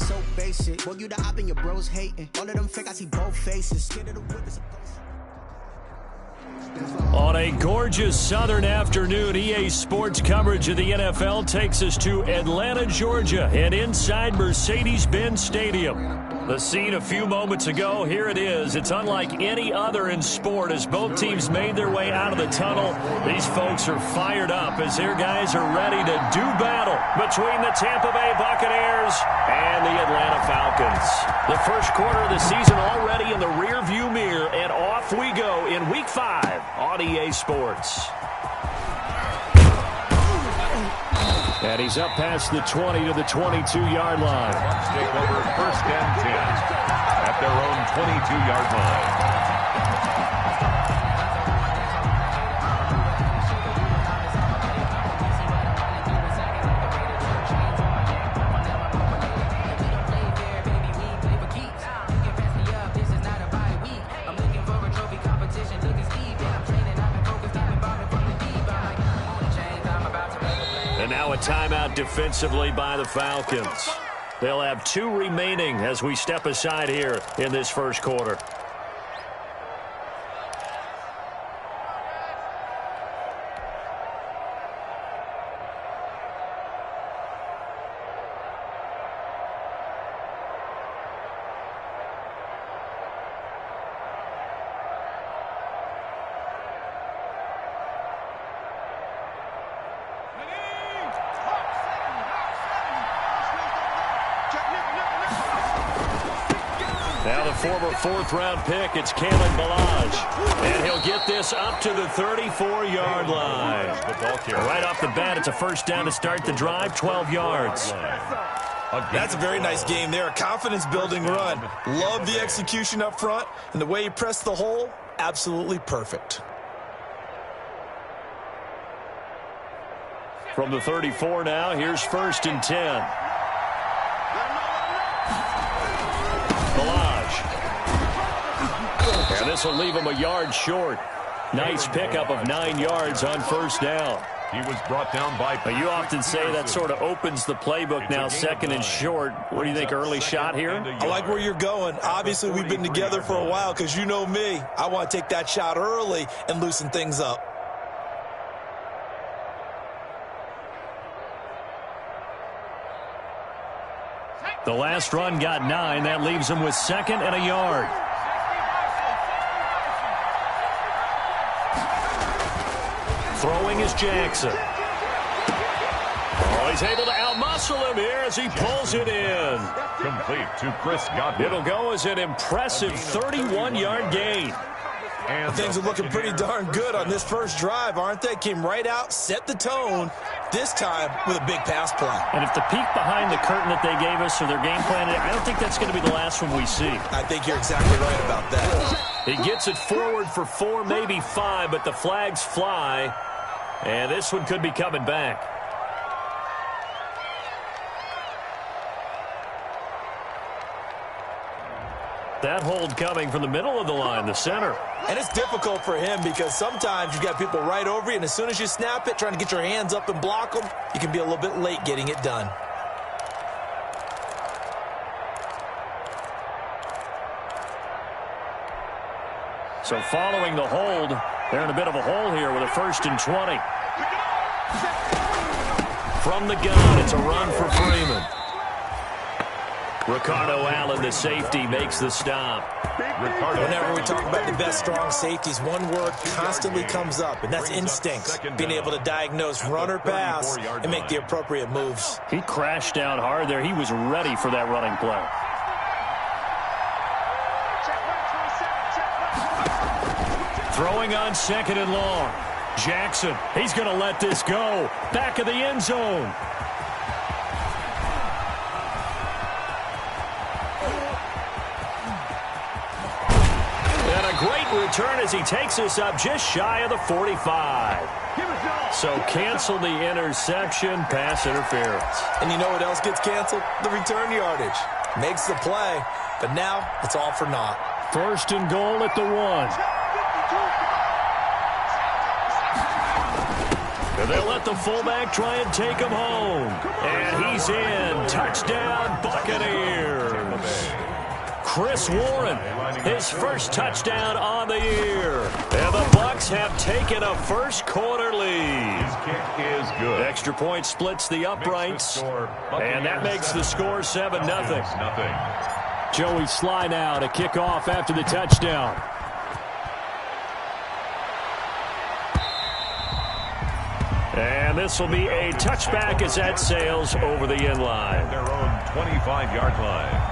so basic. Boy, you the op and your bros hating. All of them fake, I see both faces. Scared of the whip is a On a gorgeous southern afternoon, EA Sports coverage of the NFL takes us to Atlanta, Georgia, and inside Mercedes-Benz Stadium. The scene a few moments ago, here it is. It's unlike any other in sport as both teams made their way out of the tunnel. These folks are fired up as their guys are ready to do battle between the Tampa Bay Buccaneers and the Atlanta Falcons. The first quarter of the season already in the rearview mirror, and off we go in Week 5 on EA Sports. And he's up past the 20 to the 22-yard line. Bucs take over 1st and 10 at their own 22-yard line. Now a timeout defensively by the Falcons. They'll have 2 remaining as we step aside here in this first quarter. Now the former 4th-round pick, it's Kalen Ballage. And he'll get this up to the 34-yard line. Right off the bat, it's a first down to start the drive, 12 yards. That's a very nice game there, a confidence-building run. Love the execution up front, and the way he pressed the hole, absolutely perfect. From the 34 now, here's 1st and 10. And this will leave him a yard short. Nice pickup of 9 yards on 1st down. He was brought down by... You often say that sort of opens the playbook now, 2nd and short. What do you think, early shot here? I like where you're going. Obviously, we've been together for a while because you know me. I want to take that shot early and loosen things up. The last run got 9. That leaves him with 2nd and a yard. Throwing is Jackson. Oh, he's able to outmuscle him here as he pulls it in. Complete to Chris Godwin. It'll go as an impressive 31-yard gain. And things are looking pretty darn good on this first drive, aren't they? Came right out, set the tone, this time with a big pass play. And if the peek behind the curtain that they gave us or their game plan, I don't think that's going to be the last one we see. I think you're exactly right about that. He gets it forward for 4, maybe 5, but the flags fly. And this one could be coming back. That hold coming from the middle of the line, the center. And it's difficult for him because sometimes you've got people right over you, and as soon as you snap it, trying to get your hands up and block them, you can be a little bit late getting it done. So following the hold, they're in a bit of a hole here with a 1st and 20. From the gun, it's a run for Freeman. Ricardo Allen, the safety, makes the stop. Whenever we talk about the best strong safeties, one word constantly comes up, and that's instinct. Being able to diagnose run or pass and make the appropriate moves. He crashed down hard there. He was ready for that running play. Throwing on 2nd and long. Jackson, he's going to let this go. Back of the end zone. And a great return as he takes us up just shy of the 45. So cancel the interception, pass interference. And you know what else gets canceled? The return yardage. Makes the play, but now it's all for naught. 1st and goal at the 1. They'll let the fullback try and take him home. And he's in. Touchdown, Buccaneers. Chris Warren, his first touchdown on the year. And the Bucs have taken a first quarter lead. His kick is good. Extra point splits the uprights, and that makes the score 7-0. Joey Sly now to kick off after the touchdown. And this will be a touchback as that sails over the end line. Their own 25-yard line.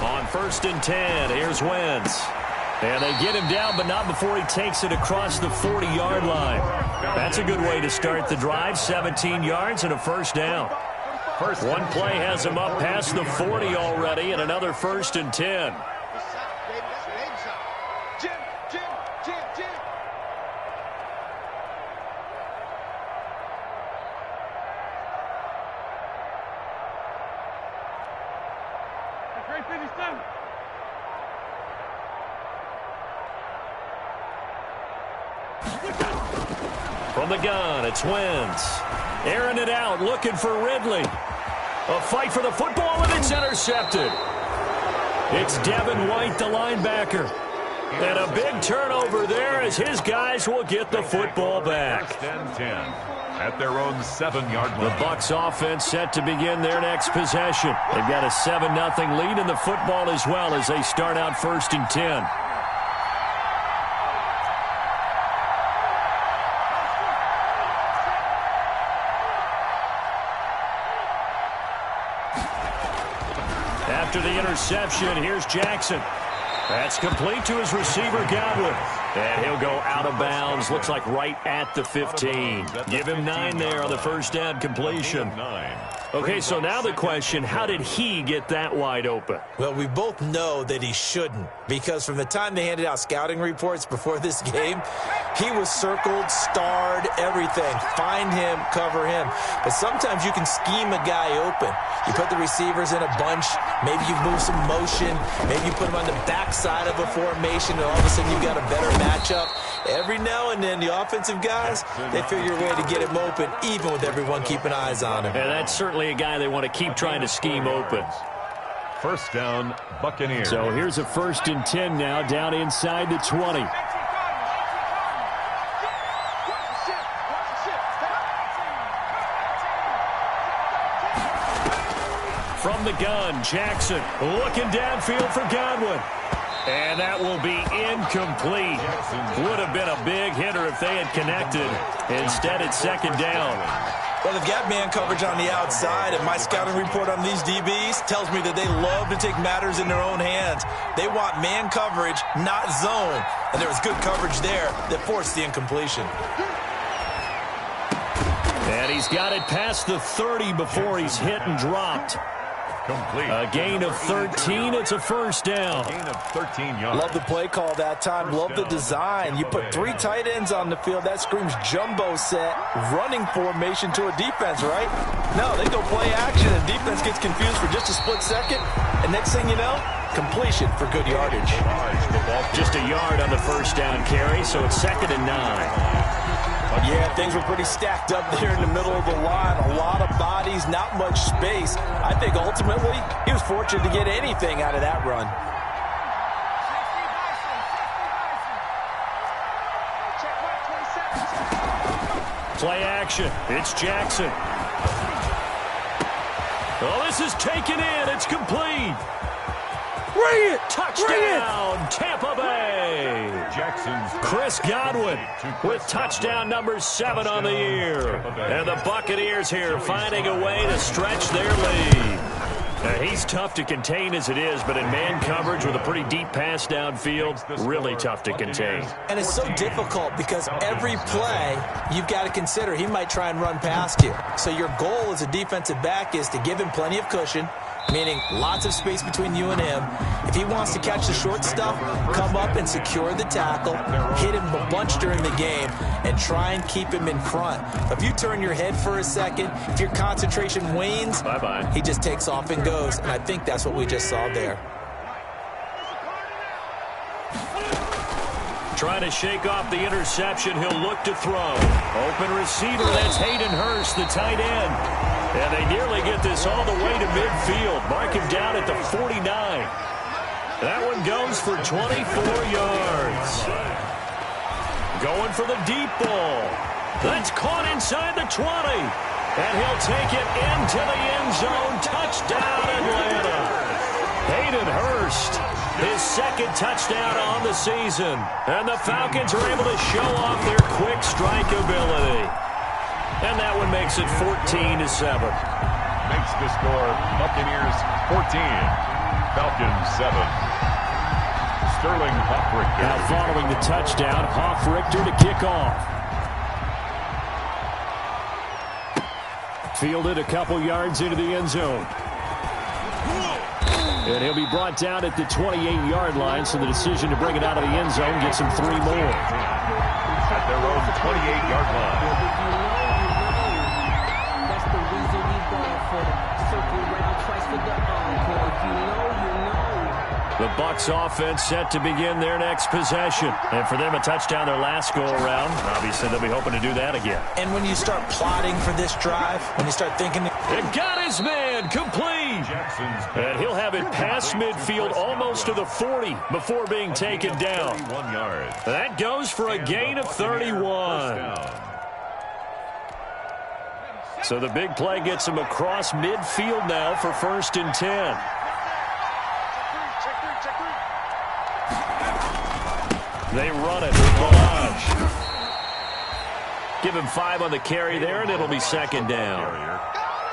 On 1st and 10, here's Wentz. And they get him down, but not before he takes it across the 40-yard line. That's a good way to start the drive. 17 yards and a first down. One play has him up past the 40 already, and another 1st and 10. From the gun, it's Wentz. Airing it out, looking for Ridley. A fight for the football, and it's intercepted. It's Devin White, the linebacker. And a big turnover there as his guys will get the football back. 1st and 10 at their own 7-yard line. The Bucs offense set to begin their next possession. They've got a 7-0 lead in the football as well as they start out 1st and 10. After the interception, here's Jackson. That's complete to his receiver, Godwin. And he'll go out of bounds. Looks like right at the 15. Give him 9 there on the first down completion. Okay, so now the question, how did he get that wide open? Well, we both know that he shouldn't, because from the time they handed out scouting reports before this game, he was circled, starred, everything. Find him, cover him. But sometimes you can scheme a guy open. You put the receivers in a bunch. Maybe you move some motion. Maybe you put them on the backside of a formation, and all of a sudden you've got a better matchup. Every now and then, the offensive guys, they figure a way to get him open, even with everyone keeping eyes on him. And that's certainly a guy they want to keep trying to scheme open. First down, Buccaneers. So here's a 1st and 10 now, down inside the 20. From the gun, Jackson looking downfield for Godwin. And that will be incomplete. Would have been a big hitter if they had connected. Instead, it's 2nd down. Well, they've got man coverage on the outside, and my scouting report on these DBs tells me that they love to take matters in their own hands. They want man coverage, not zone. And there was good coverage there that forced the incompletion. And he's got it past the 30 before he's hit and dropped. Complete. A gain of 13. It's a first down. A gain of 13 yards. Love the play call that time. Love the design. You put 3 tight ends on the field. That screams jumbo set, running formation to a defense, right? No, they go play action, and defense gets confused for just a split second. And next thing you know, completion for good yardage. Just a yard on the first down carry, so it's 2nd and 9. Yeah, things were pretty stacked up there in the middle of the line. A lot of bodies, not much space. I think ultimately he was fortunate to get anything out of that run. Play action. It's Jackson. Oh, this is taken in. It's complete. Bring it! Touchdown, Tampa Bay! Jackson's Chris Godwin with touchdown number 7 on the year. And the Buccaneers here finding a way to stretch their lead. He's tough to contain as it is, but in man coverage with a pretty deep pass downfield, really tough to contain. And it's so difficult because every play you've got to consider he might try and run past you. So your goal as a defensive back is to give him plenty of cushion, meaning lots of space between you and him. If he wants to catch the short stuff, come up and secure the tackle, hit him a bunch during the game, and try and keep him in front. If you turn your head for a second, if your concentration wanes, bye-bye. He just takes off and goes, and I think that's what we just saw there. Trying to shake off the interception, he'll look to throw. Open receiver, that's Hayden Hurst, the tight end. And they nearly get this all the way to midfield. Mark him down at the 49. That one goes for 24 yards. Going for the deep ball. That's caught inside the 20. And he'll take it into the end zone. Touchdown, Atlanta. Hayden Hurst, his second touchdown on the season. And the Falcons are able to show off their quick strike ability. And that one makes it 14-7. Makes the score Buccaneers 14, Falcons 7. Sterling Hoffrichter. Now following the touchdown, Hoffrichter to kick off. Fielded a couple yards into the end zone. And he'll be brought down at the 28-yard line, so the decision to bring it out of the end zone gets him 3 more. At their own 28-yard line. The Bucs offense set to begin their next possession. And for them, a touchdown their last go-around. Obviously, they'll be hoping to do that again. And when you start plotting for this drive, when you start thinking... It got his man complete. And he'll have it past midfield almost to the 40 before being taken down. That goes for a gain of 31. So the big play gets him across midfield now for 1st and 10. They run it with Balaj. Give him 5 on the carry there, and it'll be 2nd down.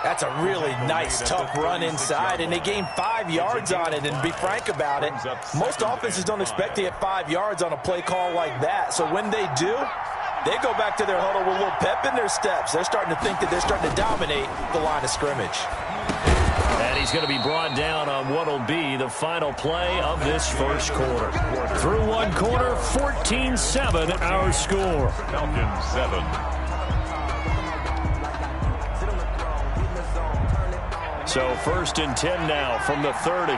That's a really nice, tough run inside, and they gained 5 yards on it. And to be frank about it, most offenses don't expect to get 5 yards on a play call like that. So when they do, they go back to their huddle with a little pep in their steps. They're starting to think that they're starting to dominate the line of scrimmage. And he's going to be brought down on what will be the final play of this first quarter. Through one quarter, 14-7 our score. Falcons 7. So 1st and 10 now from the 30.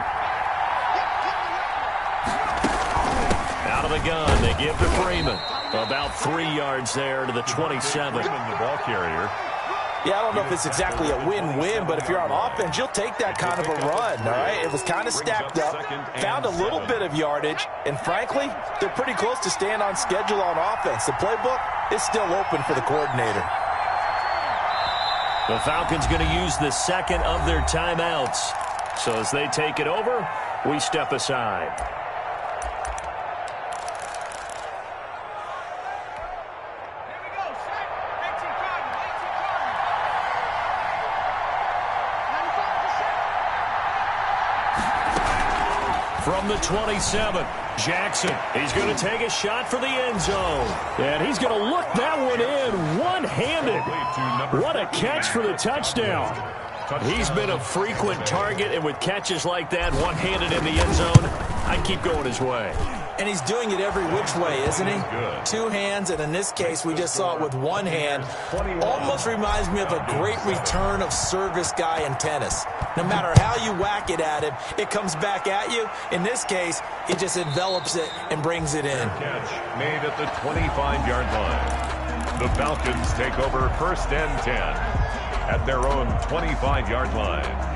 Out of the gun, they give to Freeman. About 3 yards there to the 27. The ball carrier. Yeah, I don't know if it's exactly a win-win, but if you're on offense, you'll take that kind of a run, all right? It was kind of stacked up, found a little bit of yardage, and frankly, they're pretty close to staying on schedule on offense. The playbook is still open for the coordinator. The Falcons going to use the second of their timeouts. So as they take it over, we step aside. From the 27, Jackson. He's going to take a shot for the end zone. And he's going to look that one in one-handed. What a catch for the touchdown. He's been a frequent target, and with catches like that, one-handed in the end zone, I'd keep going his way. And he's doing it every which way, isn't he? 2 hands, and in this case, we just saw it with 1 hand. Almost reminds me of a great return of service guy in tennis. No matter how you whack it at him, it comes back at you. In this case, he just envelops it and brings it in. Catch made at the 25-yard line. The Falcons take over 1st and 10 at their own 25-yard line.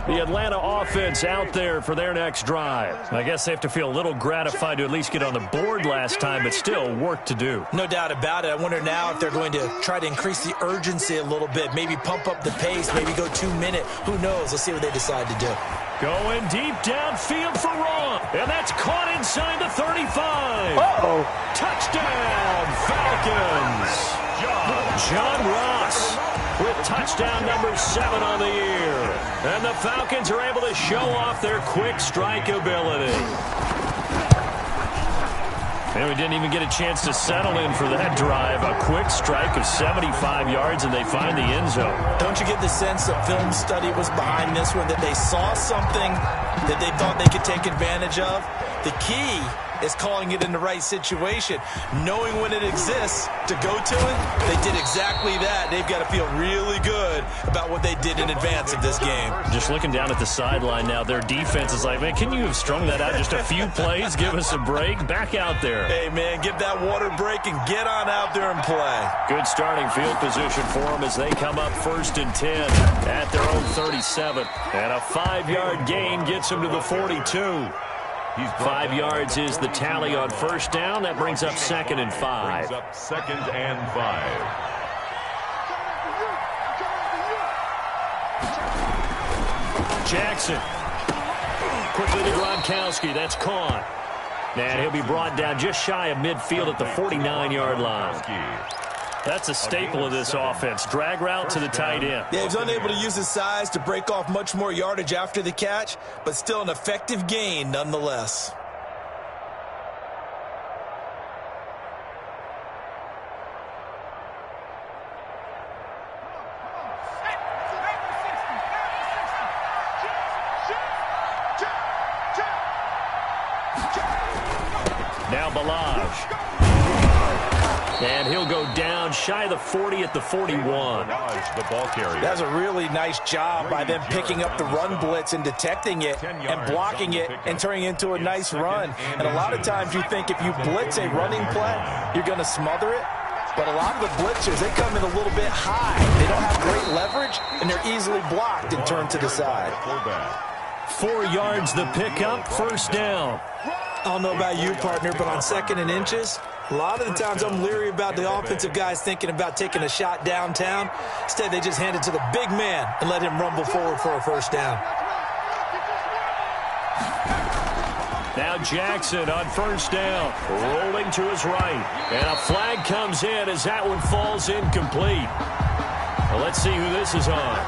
The Atlanta offense out there for their next drive. I guess they have to feel a little gratified to at least get on the board last time, but still work to do. No doubt about it. I wonder now if they're going to try to increase the urgency a little bit, maybe pump up the pace, maybe go 2-minute. Who knows? Let's see what they decide to do. Going deep downfield for Ron, and that's caught inside the 35. Uh-oh. Touchdown, Falcons. John Ross. with touchdown number 7 on the year. And the Falcons are able to show off their quick strike ability. And we didn't even get a chance to settle in for that drive. A quick strike of 75 yards, and they find the end zone. Don't you get the sense that film study was behind this one, that they saw something that they thought they could take advantage of? The key is calling it in the right situation, knowing when it exists to go to it. They did exactly that. They've got to feel really good about what they did in advance of this game. Just looking down at the sideline now, their defense is like, man, can you have strung that out just a few plays? Give us a break. Back out there. Hey, man, give that water break and get on out there and play. Good starting field position for them as they come up 1st and 10 at their own 37. And a 5-yard gain gets them to the 42. 5 yards is the tally on 1st down. That brings up 2nd and 5. Brings up 2nd and 5. Jackson. Quickly to Gronkowski. That's caught. And he'll be brought down just shy of midfield at the 49-yard line. That's a staple of this offense. Drag route to the tight end. Yeah, he's unable to use his size to break off much more yardage after the catch, but still an effective gain nonetheless. Now Balaj. And he'll go down shy of the 40 at the 41. The ball carrier. That's a really nice job by them picking up the run blitz and detecting it and blocking it and turning it into a nice run. And a lot of times you think if you blitz a running play, you're going to smother it. But a lot of the blitzers, they come in a little bit high. They don't have great leverage, and they're easily blocked and turned to the side. 4 yards the pickup, 1st down. I don't know about you, partner, but on 2nd and inches, a lot of the times I'm leery about the offensive guys thinking about taking a shot downtown. Instead, they just hand it to the big man and let him rumble forward for a 1st down. Now Jackson on 1st down, rolling to his right. And a flag comes in as that one falls incomplete. Well, let's see who this is on.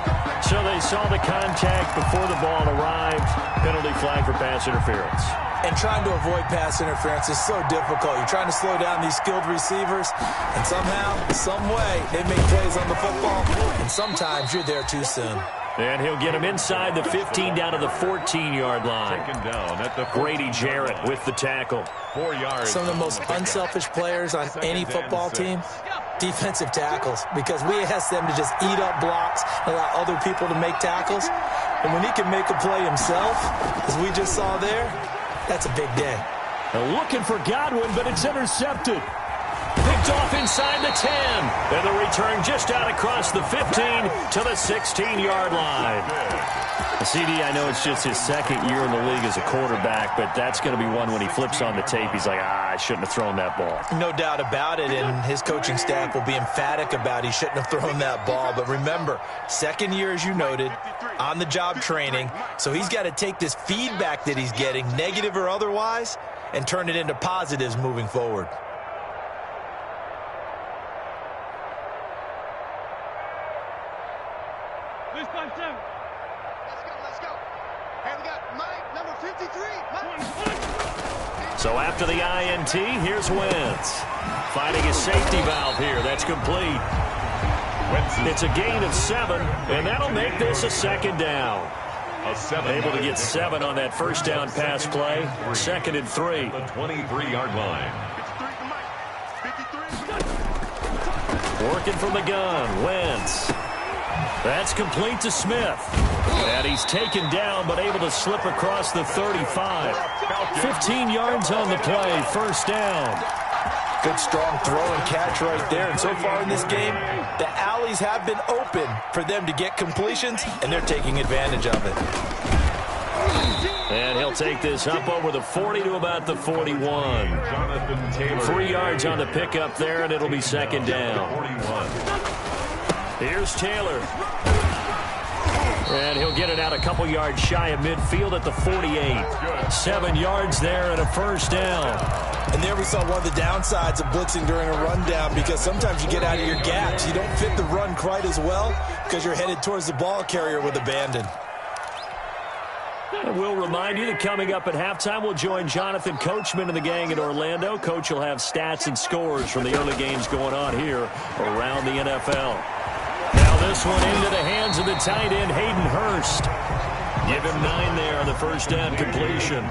So they saw the contact before the ball arrived. Penalty flag for pass interference. And trying to avoid pass interference is so difficult. You're trying to slow down these skilled receivers, and somehow, some way, they make plays on the football, and sometimes you're there too soon. And he'll get him inside the 15 down to the 14-yard line. Down at the Grady Jarrett with the tackle. 4 yards. Some of the most unselfish players on any football team, defensive tackles, because we ask them to just eat up blocks and allow other people to make tackles. And when he can make a play himself, as we just saw there, that's a big day. Looking for Godwin, but it's intercepted. Picked off inside the 10. And the return just out across the 15 to the 16-yard line. CD, I know it's just his 2nd year in the league as a quarterback, but that's going to be one when he flips on the tape. He's like, I shouldn't have thrown that ball. No doubt about it, and his coaching staff will be emphatic about he shouldn't have thrown that ball. But remember, 2nd year, as you noted, on-the-job training, so he's got to take this feedback that he's getting, negative or otherwise, and turn it into positives moving forward. So after the INT, here's Wentz. Finding his safety valve here. That's complete. It's a gain of 7, and that'll make this a 2nd down. Able to get 7 on that 1st down pass play. 2nd and 3. The 23-yard line. Working from the gun, Wentz. That's complete to Smith. And he's taken down, but able to slip across the 35. 15 yards on the play, 1st down. Good strong throw and catch right there. And so far in this game, the alleys have been open for them to get completions, and they're taking advantage of it. And he'll take this up over the 40 to about the 41. 3 yards on the pickup there, and it'll be 2nd down. Here's Taylor. And he'll get it out a couple yards shy of midfield at the 48. 7 yards there and a 1st down. And there we saw one of the downsides of blitzing during a rundown, because sometimes you get out of your gaps. You don't fit the run quite as well because you're headed towards the ball carrier with abandon. And we'll remind you that coming up at halftime, we'll join Jonathan Coachman and the gang in Orlando. Coach will have stats and scores from the early games going on here around the NFL. Now this one into the hands of the tight end, Hayden Hurst. Give him 9 there on the first down completion.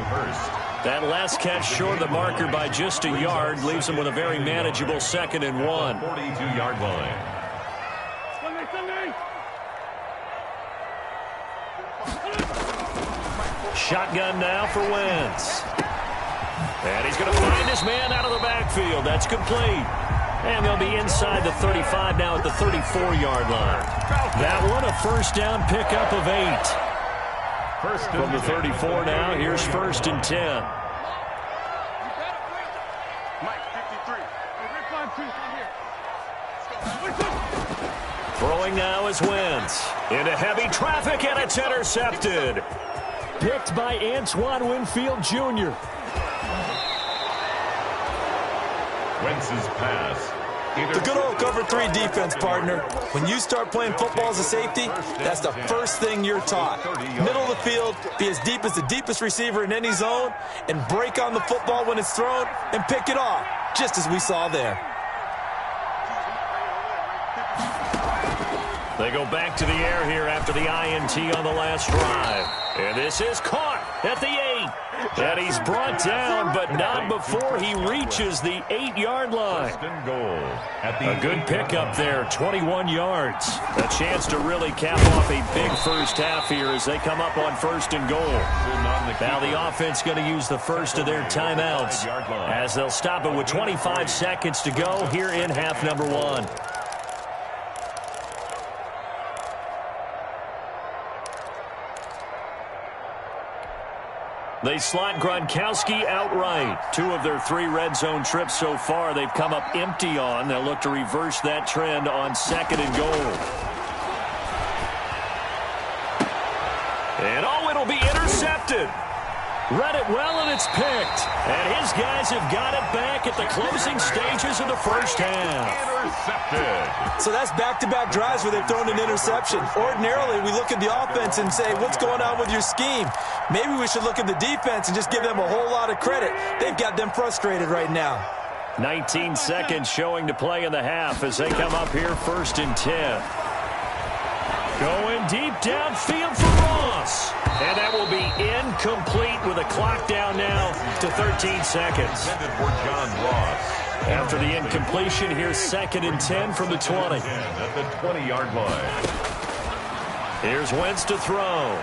That last catch short of the marker by just a yard leaves him with a very manageable 2nd and 1. 42-yard line. Shotgun now for Wentz. And he's going to find his man out of the backfield. That's complete. And they'll be inside the 35 now at the 34-yard line. That one, a first down pickup of 8. From the 34 now, here's 1st and 10. Throwing now is Wentz. Into heavy traffic, and it's intercepted. Picked by Antoine Winfield Jr. Wentz's pass. The good old cover 3 defense, partner. When you start playing football as a safety, that's the first thing you're taught. Middle of the field, be as deep as the deepest receiver in any zone, and break on the football when it's thrown and pick it off, just as we saw there. They go back to the air here after the INT on the last drive. And this is caught at the 8. And he's brought down, but not before he reaches the 8-yard line. A good pickup there, 21 yards. A chance to really cap off a big first half here as they come up on 1st and goal. Now the offense going to use the first of their timeouts as they'll stop it with 25 seconds to go here in half number 1. They slot Gronkowski outright. 2 of their 3 red zone trips so far they've come up empty on. They'll look to reverse that trend on 2nd and goal. And it'll be intercepted. Read it well, and it's picked. And his guys have got it back at the closing stages of the first half. Intercepted. So that's back-to-back drives where they've thrown an interception. Ordinarily, we look at the offense and say, what's going on with your scheme? Maybe we should look at the defense and just give them a whole lot of credit. They've got them frustrated right now. 19 seconds showing to play in the half as they come up here 1st and 10. Going deep downfield for Ross. And that will be incomplete with a clock down now to 13 seconds. For John Ross. After the incompletion, here's 2nd and 10 from the 20. At the 20-yard line. Here's Wentz to throw.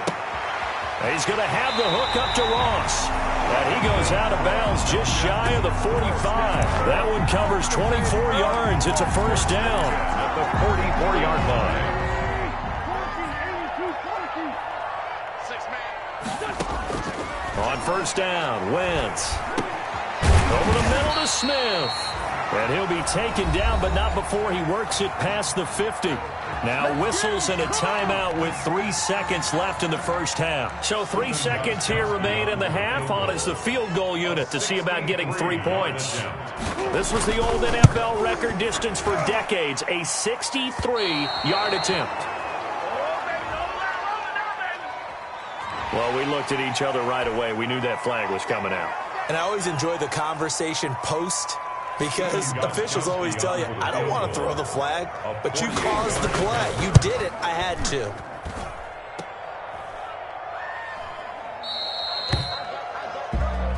He's going to have the hook up to Ross. And he goes out of bounds just shy of the 45. That one covers 24 yards. It's a first down. At the 44-yard line. On first down, Wentz. Over the middle to Smith. And he'll be taken down, but not before he works it past the 50. Now whistles and a timeout with 3 seconds left in the first half. So 3 seconds here remain in the half. On is the field goal unit to see about getting 3 points. This was the old NFL record distance for decades, a 63-yard attempt. Well, we looked at each other right away. We knew that flag was coming out. And I always enjoy the conversation post, because officials always tell you, I don't want to throw the flag, but you caused the play. You did it. I had to.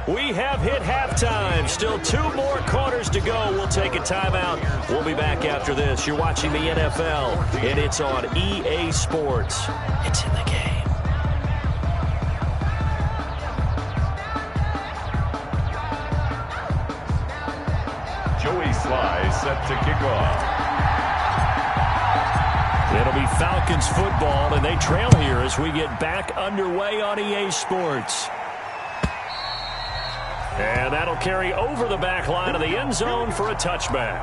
We have hit halftime. Still 2 more quarters to go. We'll take a timeout. We'll be back after this. You're watching the NFL, and it's on EA Sports. It's in the game. Joey Sly set to kick off. It'll be Falcons football, and they trail here as we get back underway on EA Sports. And that'll carry over the back line of the end zone for a touchback.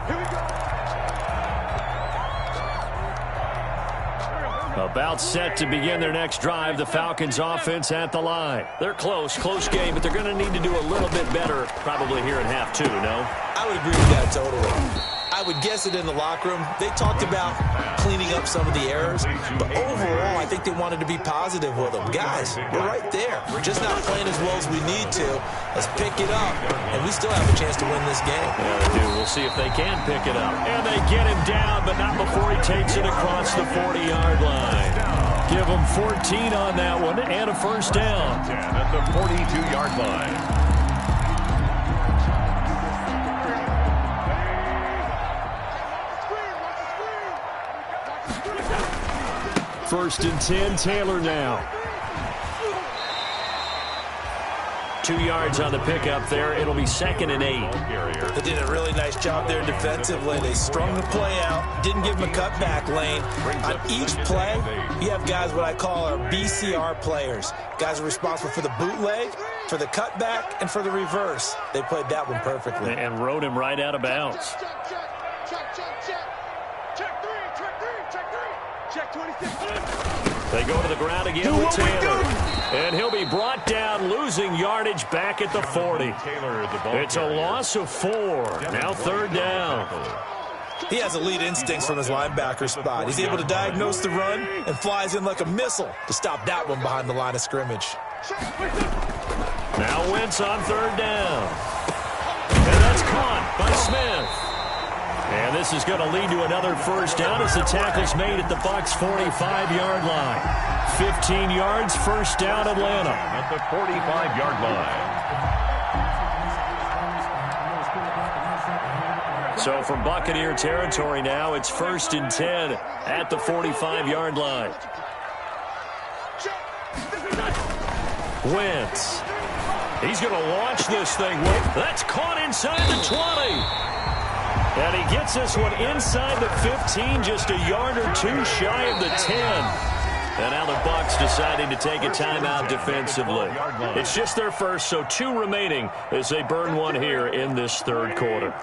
About set to begin their next drive, the Falcons offense at the line. They're close game, but they're going to need to do a little bit better probably here in half two, no? I would agree with that totally. I would guess it in the locker room. They talked about cleaning up some of the errors, but overall, I think they wanted to be positive with them. Guys, we're right there. We're just not playing as well as we need to. Let's pick it up, and we still have a chance to win this game. Yeah, they do. We'll see if they can pick it up. And they get him down, but not before he takes it across the 40-yard line. Give him 14 on that one and a first down. 10 at the 42-yard line. First and 10, Taylor now. 2 yards on the pickup there. It'll be 2nd and 8. They did a really nice job there defensively. They strung the play out, didn't give him a cutback lane. On each play, you have guys what I call our BCR players. Guys are responsible for the bootleg, for the cutback, and for the reverse. They played that one perfectly. And rode him right out of bounds. They go to the ground again with Taylor. And he'll be brought down, losing yardage back at the 40. It's a loss of 4. Now 3rd down. He has elite instincts from his linebacker spot. He's able to diagnose the run and flies in like a missile to stop that one behind the line of scrimmage. Now Wentz on 3rd down. And that's caught by Smith. And this is going to lead to another first down as the tackle's made at the Bucs' 45-yard line. 15 yards, first down, Atlanta. At the 45-yard line. So from Buccaneer territory now, it's 1st and 10 at the 45-yard line. Wentz. He's going to launch this thing. That's caught inside the 20. And he gets this one inside the 15, just a yard or two shy of the 10. And now the Bucs deciding to take a timeout defensively. It's just their first, so 2 remaining as they burn one here in this 3rd quarter.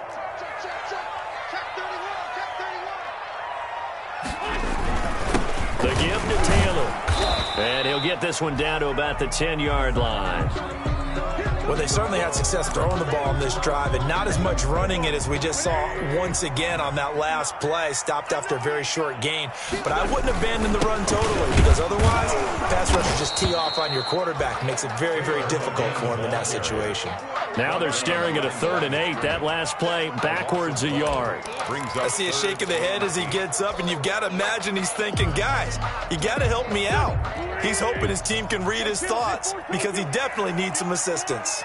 The give to Taylor. And he'll get this one down to about the 10-yard line. Well, they certainly had success throwing the ball on this drive, and not as much running it as we just saw once again on that last play. Stopped after a very short gain. But I wouldn't abandon the run totally, because otherwise, pass rushers just tee off on your quarterback. Makes it very, very difficult for him in that situation. Now they're staring at a 3rd and 8. That last play, backwards a yard. I see a shake of the head as he gets up, and you've got to imagine he's thinking, guys, you got to help me out. He's hoping his team can read his thoughts, because he definitely needs some assistance.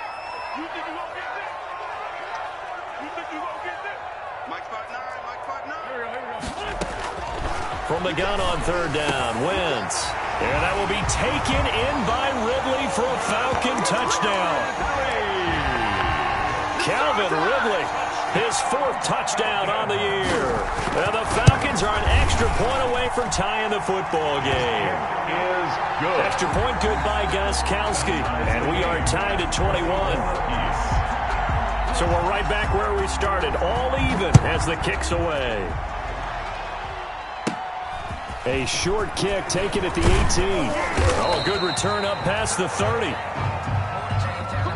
From the gun on 3rd down, Wentz. And that will be taken in by Ridley for a Falcon touchdown. Calvin Ridley, his 4th touchdown on the year. And the Falcons are an extra point away from tying the football game. Is good. Extra point good by Gostkowski. And we are tied at 21. So we're right back where we started, all even as the kick's away. A short kick taken at the 18. Oh, a good return up past the 30.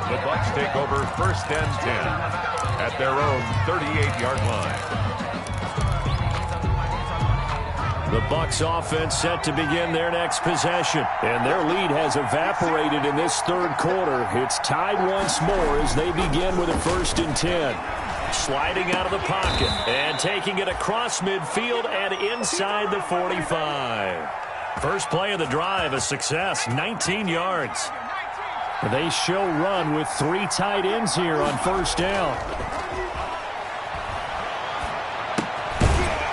The Bucs take over 1st and 10 at their own 38-yard line. The Bucs offense set to begin their next possession. And their lead has evaporated in this 3rd quarter. It's tied once more as they begin with a 1st and 10. Sliding out of the pocket and taking it across midfield and inside the 45. First play of the drive, a success, 19 yards. They show run with 3 tight ends here on 1st down.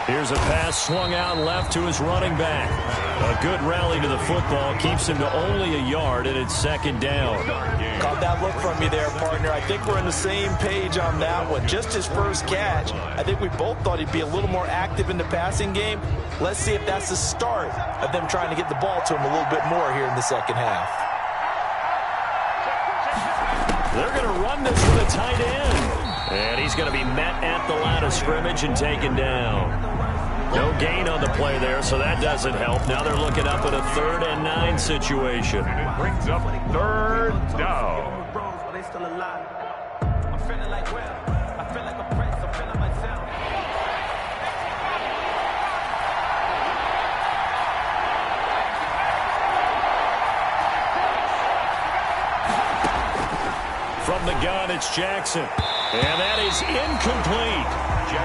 Here's a pass swung out left to his running back. A good rally to the football keeps him to only a yard, and it's 2nd down. Caught that look from you there, partner. I think we're on the same page on that one. Just his first catch. I think we both thought he'd be a little more active in the passing game. Let's see if that's the start of them trying to get the ball to him a little bit more here in the 2nd half. They're going to run this with a tight end. And he's going to be met at the line of scrimmage and taken down. No gain on the play there, so that doesn't help. Now they're looking up at a 3rd and 9 situation. And it brings up 3rd down. From the gun, it's Jackson. And that is incomplete.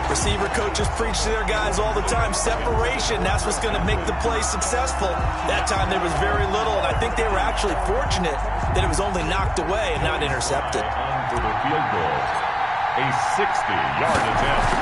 Receiver coaches preach to their guys all the time. Separation, that's what's going to make the play successful. That time there was very little, and I think they were actually fortunate that it was only knocked away and not intercepted. For the field goal, a 60-yard attempt.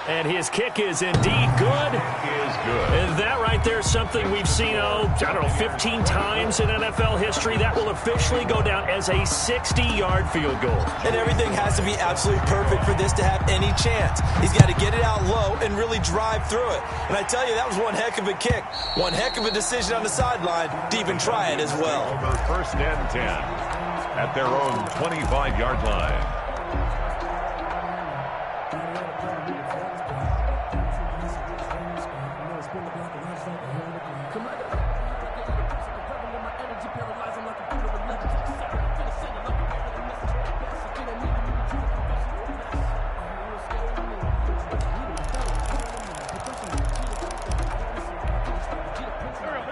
And his kick is indeed good. Is good. And that right there is something we've seen, I don't know, 15 times in NFL history. That will officially go down as a 60-yard field goal. And everything has to be absolutely perfect for this to have any chance. He's got to get it out low and really drive through it. And I tell you, that was one heck of a kick. One heck of a decision on the sideline to even try it as well. Over 1st and 10 at their own 25-yard line.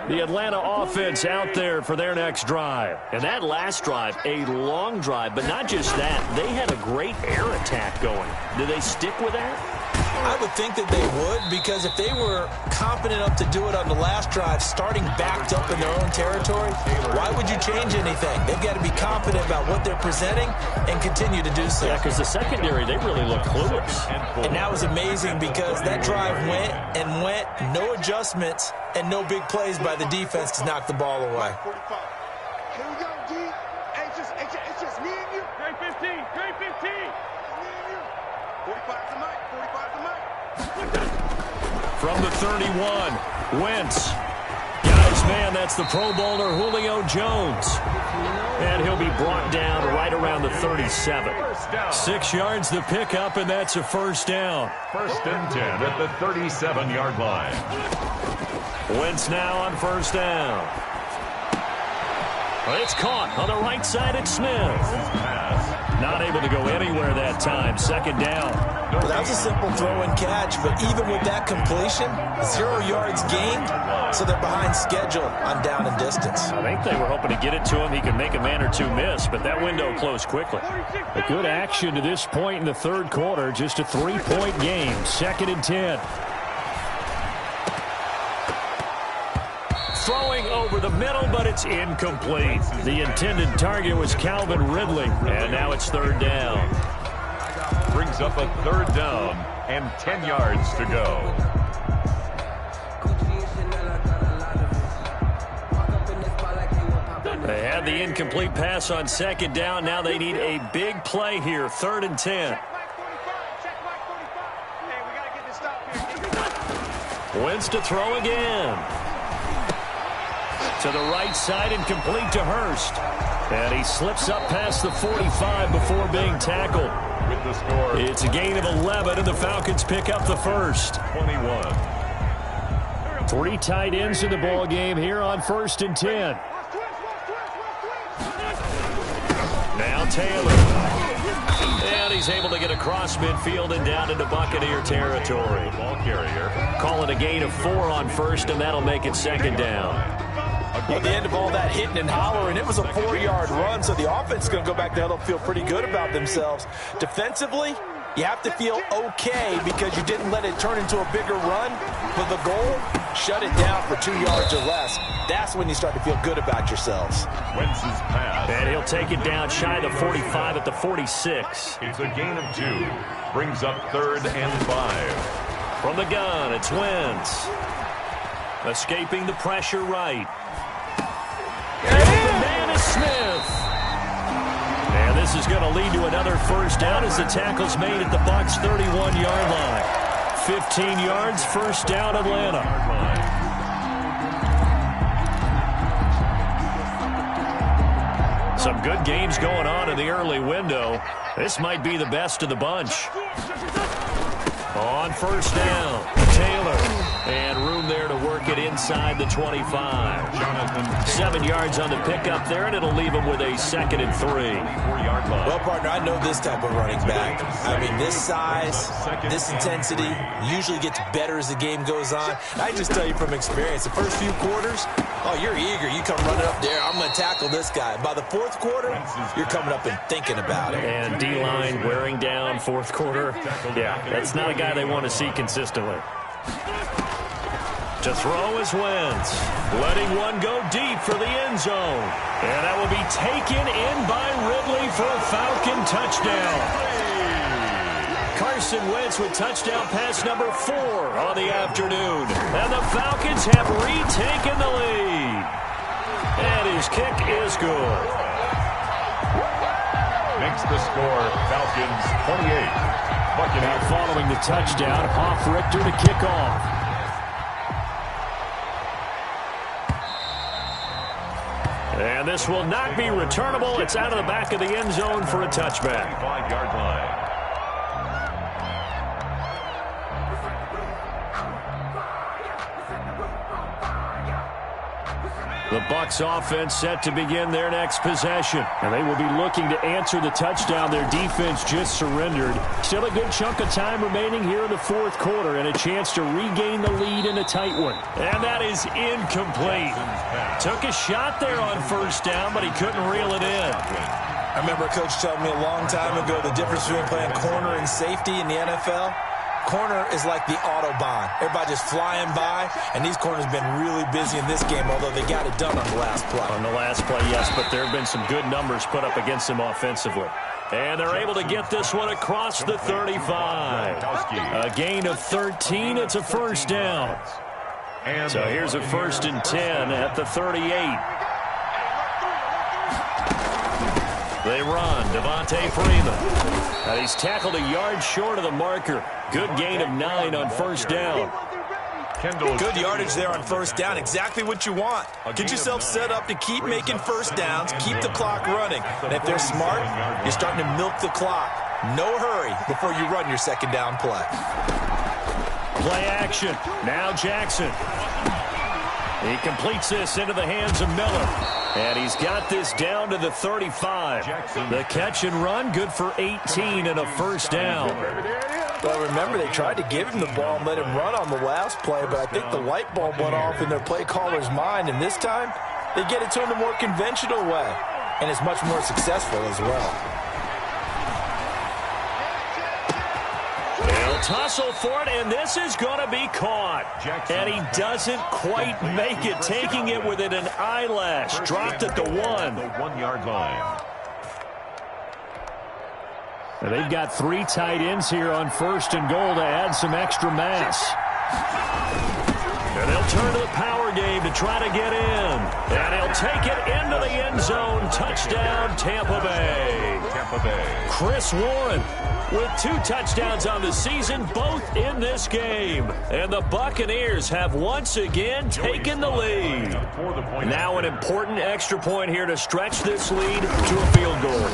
The Atlanta offense out there for their next drive. And that last drive, a long drive, but not just that. They had a great air attack going. Do they stick with that? I would think that they would, because if they were confident enough to do it on the last drive, starting backed up in their own territory, why would you change anything? They've got to be confident about what they're presenting and continue to do so. Yeah, because the secondary, they really look clueless. And that was amazing because that drive went and went, no adjustments and no big plays by the defense to knock the ball away. Here we go, D. It's just me and you. Grade 15. Grade 15. Me and you. 45 to Mike. 45 to Mike. From the 31, Wentz. Guys, man, that's the Pro Bowler Julio Jones. And he'll be brought down right around the 37. 6 yards the pickup, and that's a 1st down. 1st and 10 at the 37-yard line. Wentz now on 1st down. It's caught on the right side at Smith. Not able to go anywhere that time. 2nd down. Well, that was a simple throw and catch, but even with that completion, 0 yards gained, so they're behind schedule on down and distance. I think they were hoping to get it to him. He could make a man or two miss, but that window closed quickly. A good action to this point in the 3rd quarter. Just a 3-point game. 2nd and 10. Throwing over the middle, but it's incomplete. The intended target was Calvin Ridley, and now it's 3rd down. Brings up a 3rd down and 10 yards to go. They had the incomplete pass on 2nd down. Now they need a big play here. 3rd and 10. Wentz to throw again. To the right side and complete to Hurst. And he slips up past the 45 before being tackled. With the score, It's a gain of 11, and the Falcons pick up the 1st. 21. 3 tight ends in the ball game here on 1st and 10. Now Taylor. And he's able to get across midfield and down into Buccaneer territory. Ball carrier. Call it a gain of 4 on 1st, and that'll make it 2nd down. At the end of all that hitting and hollering, it was a 4-yard run, so the offense is going to go back there. They'll feel pretty good about themselves. Defensively, you have to feel okay because you didn't let it turn into a bigger run. But the goal, shut it down for 2 yards or less. That's when you start to feel good about yourselves. Wentz's pass. And he'll take it down shy of the 45 at the 46. It's a gain of 2. Brings up 3rd and 5. From the gun, it's Wentz. Escaping the pressure right. And the man is Smith. And this is going to lead to another 1st down as the tackle's made at the Bucs' 31-yard line. 15 yards, 1st down, Atlanta. Some good games going on in the early window. This might be the best of the bunch. On first down, Taylor. And room there to work it inside the 25. 7 yards on the pickup there, and it'll leave him with a 2nd and 3. 4-yard line. Well, partner, I know this type of running back. I mean, this size, this intensity usually gets better as the game goes on. I just tell you from experience, the first few quarters, oh, you're eager. You come running up there, I'm going to tackle this guy. By the 4th quarter, you're coming up and thinking about it. And D-line wearing down 4th quarter. Yeah, that's not a guy they want to see consistently. To throw is Wentz, letting one go deep for the end zone. And that will be taken in by Ridley for a Falcon touchdown. Carson Wentz with touchdown pass number 4 on the afternoon. And the Falcons have retaken the lead. And his kick is good. Makes the score Falcons 28. Now following the touchdown, Hoff-Richter to kick off. And this will not be returnable. It's out of the back of the end zone for a touchback. 5-yard line. The Bucs offense set to begin their next possession. And they will be looking to answer the touchdown their defense just surrendered. Still a good chunk of time remaining here in the 4th quarter and a chance to regain the lead in a tight one. And that is incomplete. Took a shot there on first down, but he couldn't reel it in. I remember a coach telling me a long time ago the difference between playing corner and safety in the NFL. Corner is like the Autobahn. Everybody just flying by, and these corners have been really busy in this game, although they got it done on the last play. On the last play, yes, but there have been some good numbers put up against them offensively. And they're able to get this one across the 35. A gain of 13. It's a first down. So here's a 1st and 10 at the 38. They run. Devontae Freeman. And he's tackled a yard short of the marker. Good gain of 9 on first down. Good yardage there on first down. Exactly what you want. Get yourself set up to keep making first downs, keep the clock running. And if they're smart, you're starting to milk the clock. No hurry before you run your 2nd down play. Play action. Now Jackson. He completes this into the hands of Miller. And he's got this down to the 35. The catch and run, good for 18 and a first down. Well, remember, they tried to give him the ball and let him run on the last play, but I think the light bulb went off in their play caller's mind, and this time they get it to him the more conventional way, and it's much more successful as well. They'll tussle for it, and this is going to be caught. And he doesn't quite make it, taking it within an eyelash. Dropped at the 1. The 1-yard line. And they've got 3 tight ends here on 1st and goal to add some extra mass. And they'll turn to the power game to try to get in. And he'll take it into the end zone. Touchdown, Tampa Bay. Tampa Bay. Chris Warren with 2 touchdowns on the season, both in this game. And the Buccaneers have once again taken the lead. Now an important extra point here to stretch this lead to a field goal.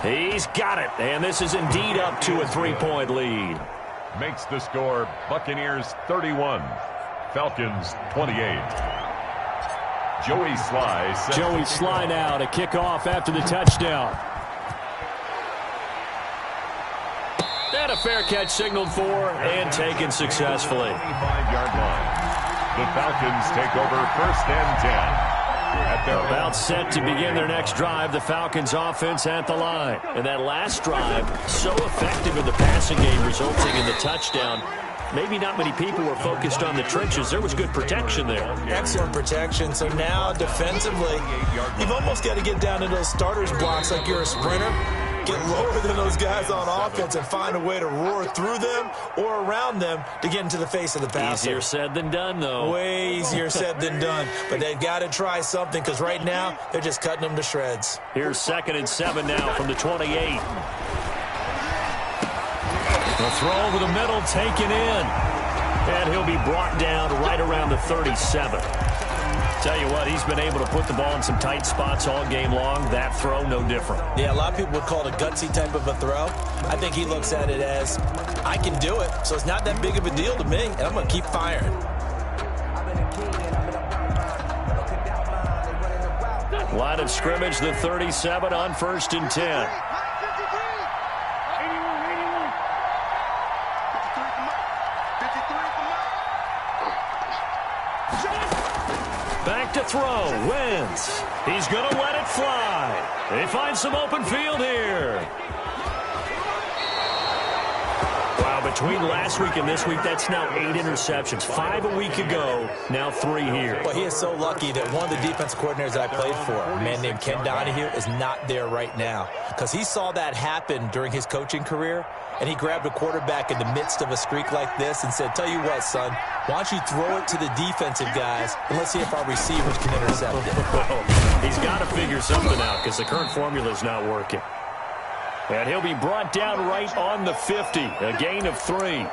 He's got it, and this is indeed up to a 3-point lead. Makes the score Buccaneers 31, Falcons 28. Joey Sly now to kick off after the touchdown. And a fair catch signaled for and taken successfully. 25-yard line. The Falcons take over 1st and 10. About set to begin their next drive, the Falcons offense at the line. And that last drive, so effective in the passing game, resulting in the touchdown. Maybe not many people were focused on the trenches. There was good protection there. Excellent protection. So now defensively, you've almost got to get down to those starters blocks like you're a sprinter. Get lower than those guys on offense and find a way to roar through them or around them to get into the face of the passer. Easier said than done, though. Way easier said than done. But they've got to try something because right now they're just cutting them to shreds. Here's 2nd and 7 now from the 28. The throw over the middle taken in. And he'll be brought down right around the 37. Tell you what, he's been able to put the ball in some tight spots all game long. That throw, no different. Yeah, a lot of people would call it a gutsy type of a throw. I think he looks at it as, I can do it, so it's not that big of a deal to me, and I'm going to keep firing. Line of scrimmage, the 37 on 1st and 10. Back to throw, Wentz. He's going to let it fly. They find some open field here. Wow, between last week and this week, that's now 8 interceptions. 5 a week ago, now 3 here. Well, he is so lucky that one of the defense coordinators that I played for, a man named Ken Donahue, is not there right now. Because he saw that happen during his coaching career, and he grabbed a quarterback in the midst of a streak like this and said, tell you what, son, why don't you throw it to the defensive guys, and let's see if our receivers can intercept it. He's got to figure something out because the current formula is not working. And he'll be brought down right on the 50, a gain of 3. Well,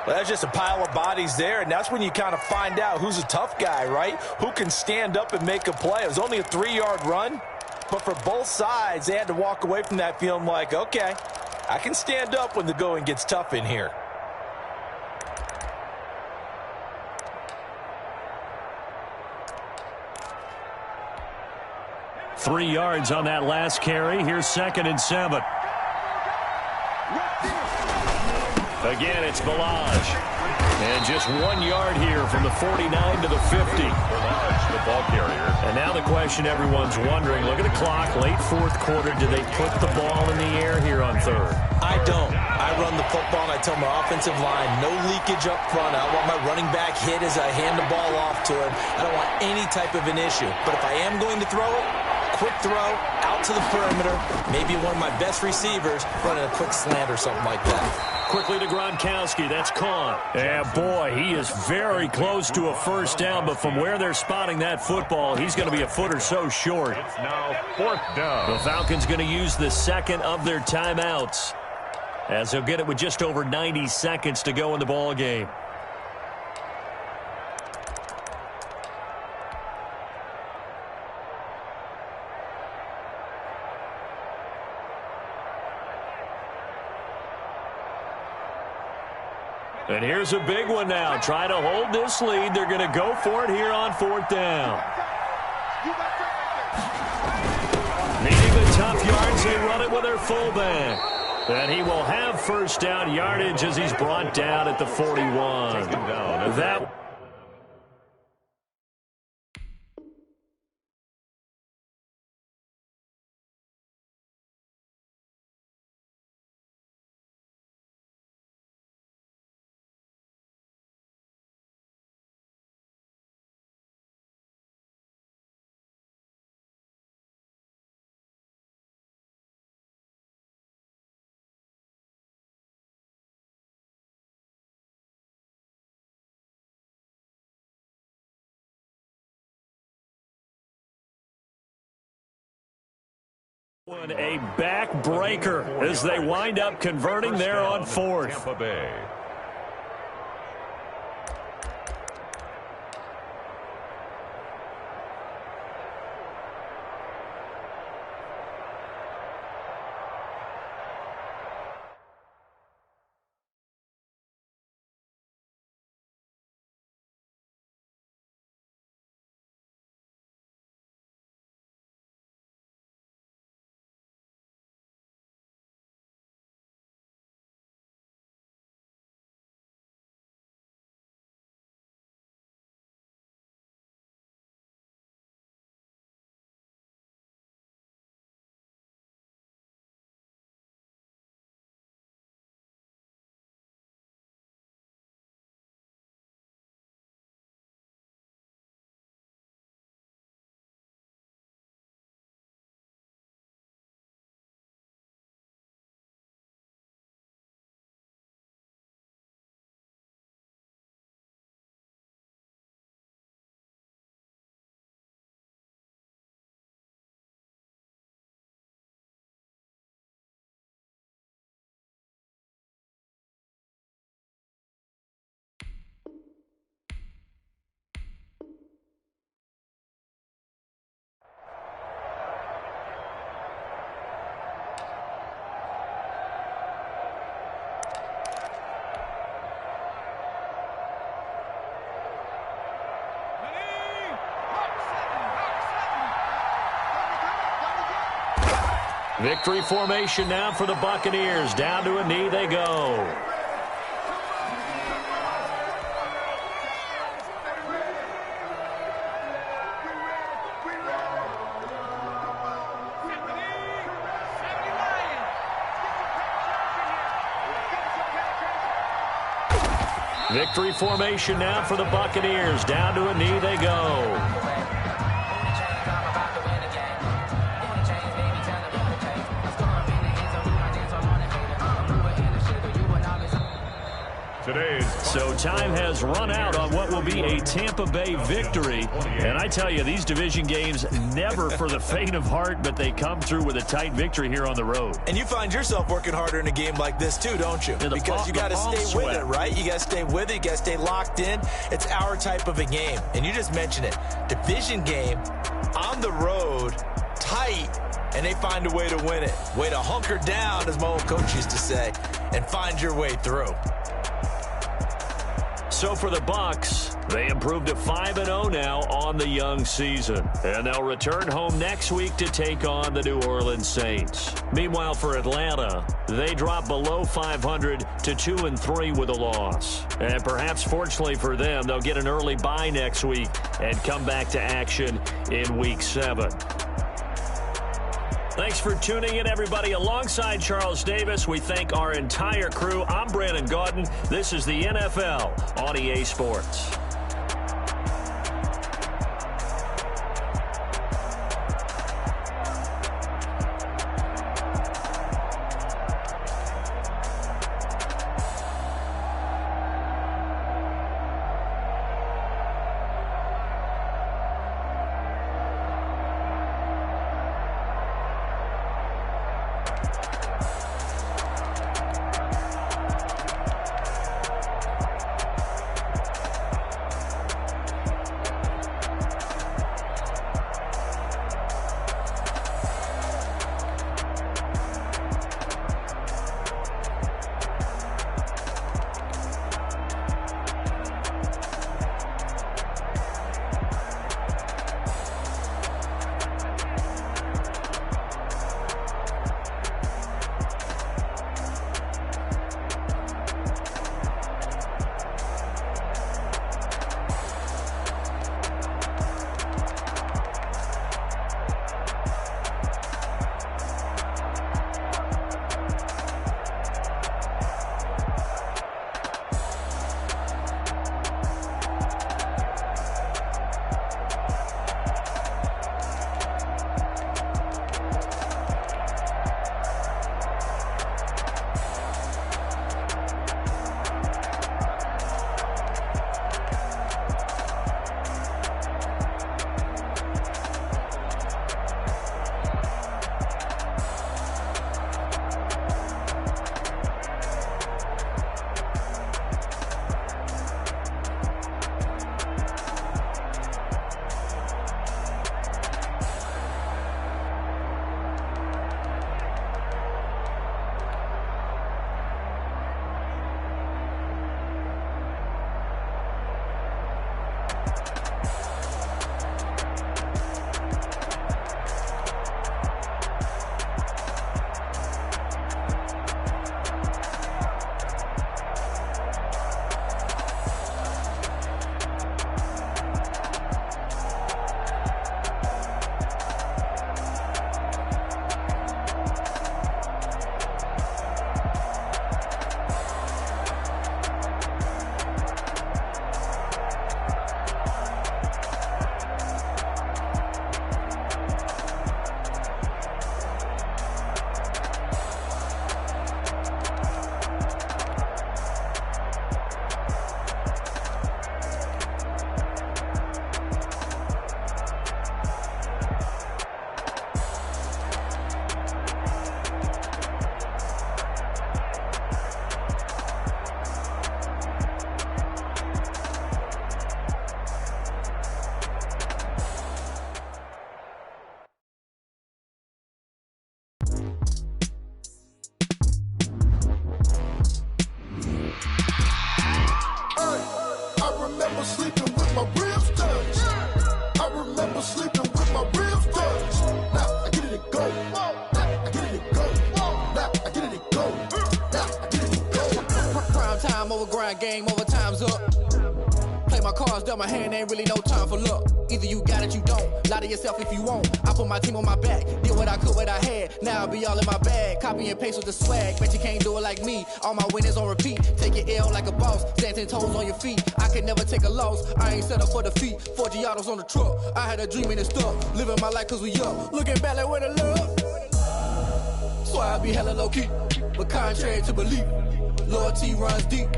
that's just a pile of bodies there, and that's when you kind of find out who's a tough guy, right? Who can stand up and make a play. It was only a 3-yard run, but for both sides, they had to walk away from that feeling like, okay, I can stand up when the going gets tough in here. Three yards on that last carry. Here's 2nd and 7. Again, it's Balaj. And just 1 yard here from the 49 to the 50. Balaj, the ball carrier. And now the question everyone's wondering, look at the clock, late 4th quarter, do they put the ball in the air here on 3rd? I don't. I run the football, and I tell my offensive line, no leakage up front. I want my running back hit as I hand the ball off to him. I don't want any type of an issue. But if I am going to throw it, quick throw, out to the perimeter, maybe one of my best receivers running a quick slant or something like that. Quickly to Gronkowski, that's caught. Yeah, boy, he is very close to a first down, but from where they're spotting that football, he's going to be a foot or so short. It's now 4th down. The Falcons going to use the 2nd of their timeouts, as they'll get it with just over 90 seconds to go in the ball game. And here's a big one now. Trying to hold this lead. They're going to go for it here on 4th down. Needing the tough yards, they run it with their fullback. And he will have first down yardage as he's brought down at the 41. That a back-breaker as they wind up converting there on 4th. Tampa Bay. Victory formation now for the Buccaneers. Down to a knee they go. Victory formation now for the Buccaneers. Down to a knee they go. So time has run out on what will be a Tampa Bay victory. And I tell you, these division games, never for the faint of heart, but they come through with a tight victory here on the road. And you find yourself working harder in a game like this too, don't you? Because you got to stay with it, right? You got to stay with it. You got to stay locked in. It's our type of a game. And you just mentioned it. Division game, on the road, tight, and they find a way to win it. Way to hunker down, as my old coach used to say, and find your way through. So for the Bucs, they improved to 5-0 now on the young season. And they'll return home next week to take on the New Orleans Saints. Meanwhile, for Atlanta, they drop below 500 to 2-3 with a loss. And perhaps fortunately for them, they'll get an early bye next week and come back to action in Week 7. Thanks for tuning in, everybody. Alongside Charles Davis, we thank our entire crew. I'm Brandon Gaudin. This is the NFL on EA Sports. never grind, game over, time's up. Play my cards, dealt my hand, ain't really no time for luck. Either you got it, you don't. Lie to yourself if you won't. I put my team on my back, did what I could, what I had. Now I'll be all in my bag, copy and paste with the swag. Bet you can't do it like me, all my winners on repeat. Take your L like a boss, stand 10 toes on your feet. I can never take a loss, I ain't set up for defeat. 4 Giottos on the truck, I had a dream and it's stuck. Living my life cause we up, looking back like where the love. So I be hella low key, but contrary to belief, loyalty runs deep.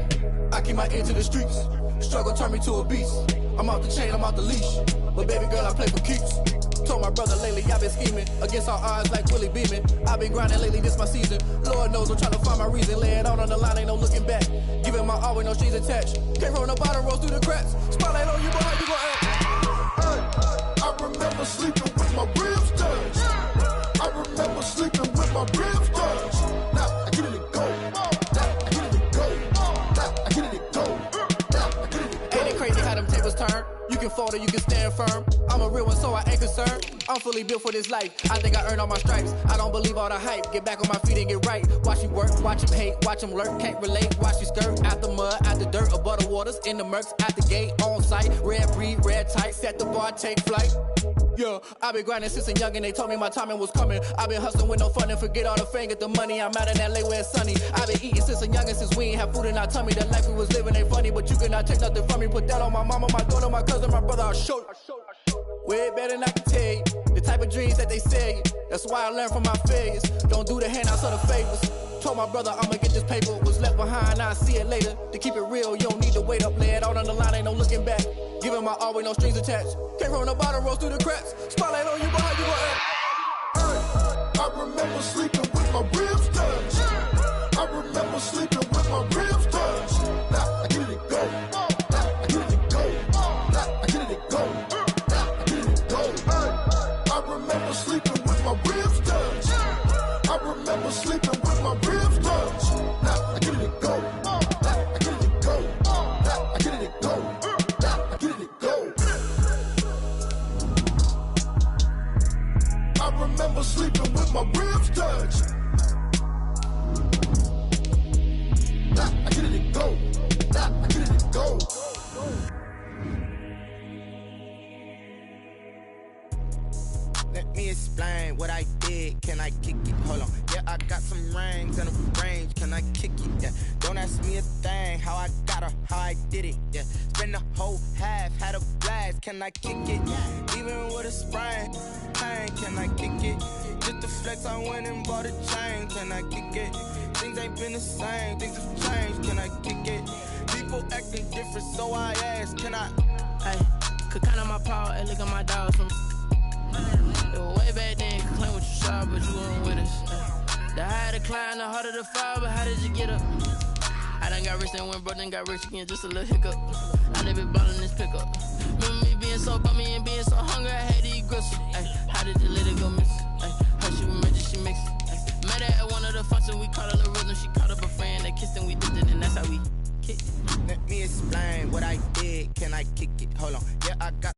I keep my ear to the streets. Struggle turned me to a beast. I'm off the chain, I'm off the leash. But baby girl, I play for keeps. Told my brother lately, I've been scheming against all odds like Willie Beeman. I've been grinding lately, this my season. Lord knows I'm trying to find my reason. Lay it out on the line, ain't no looking back. Giving my all with no strings attached. Came from the bottom, rose through the cracks. Spotlight on you, boy, how you gon' act? I remember sleeping with my ribs touched. I remember sleeping with my ribs touched. Now I get it and go. Now I get it and go. Now I get it and go. Ain't it crazy how them tables turn? You can fold or you can stand firm. I'm a real one, so I ain't concerned. I'm fully built for this life. I think I earned all my stripes. I don't believe all the hype. Get back on my feet and get right. Watch you work, watch him hate, watch him lurk. Can't relate, watch you skirt. Out the mud, out the dirt, above the waters, in the murks, out the gate, on site. Red breed, red tight, set the bar, take flight. Yeah, I been grinding since a young and they told me my timing was coming. I been hustling with no fun and forget all the fame, get the money. I'm out in LA where it's sunny. I been eating since a young and since we ain't have food in our tummy. The life we was living ain't funny, but you cannot take nothing from me. Put that on my mama, my daughter, my cousin, my brother, I'll show you. Way better than I can tell you. The type of dreams that they sell you. That's why I learned from my failures. Don't do the handouts or the favors. Told my brother I'ma get this paper. Was left behind, I'll see it later. To keep it real, you don't need to wait up. Lay it out on the line, ain't no looking back. Giving my all with no strings attached. Came from the bottom, rose through the cracks. Spotlight on you, boy, how you gon' act? I remember sleeping with my ribs touched. I remember sleeping with my ribs touched. Now I get it and go. Now I get it and go. Now I get it and go. Now I get it and go. I remember sleeping with my ribs touched. I remember sleeping with my ribs touched. Now I get it and go. Now I get it and go. Now I get it and go. Now I get it and go. I remember sleeping with my ribs touched. Now I get it and go. Now I get it and go. Let me explain what I did. Can I kick it? Hold on. Yeah, I got some rings and a range. Can I kick it? Yeah. Don't ask me a thing. How I got her, how I did it. Yeah. Spend the whole half, had a blast. Can I kick it? Even with a sprain. Pain. Can I kick it? Just the flex, I went and bought a chain. Can I kick it? Things ain't been the same. Things have changed. Can I kick it? People acting different, so I ask. Can I? Hey, could count on my power and look at my dogs from. Way back then, could claim what you saw, but you weren't with us. The higher the climb, the harder the fall, but how did you get up? I done got rich and went broke, then got rich again, just a little hiccup. I never been ballin' this pickup. Remember me being so bummy and being so hungry, I had to eat gristle. How did the lady go miss? How she was magic, she mixed. Met her at one of the functions, we caught her the rhythm, she caught up a friend, they kissed and we dipped it, and that's how we kicked it. Let me explain what I did. Can I kick it? Hold on. Yeah, I got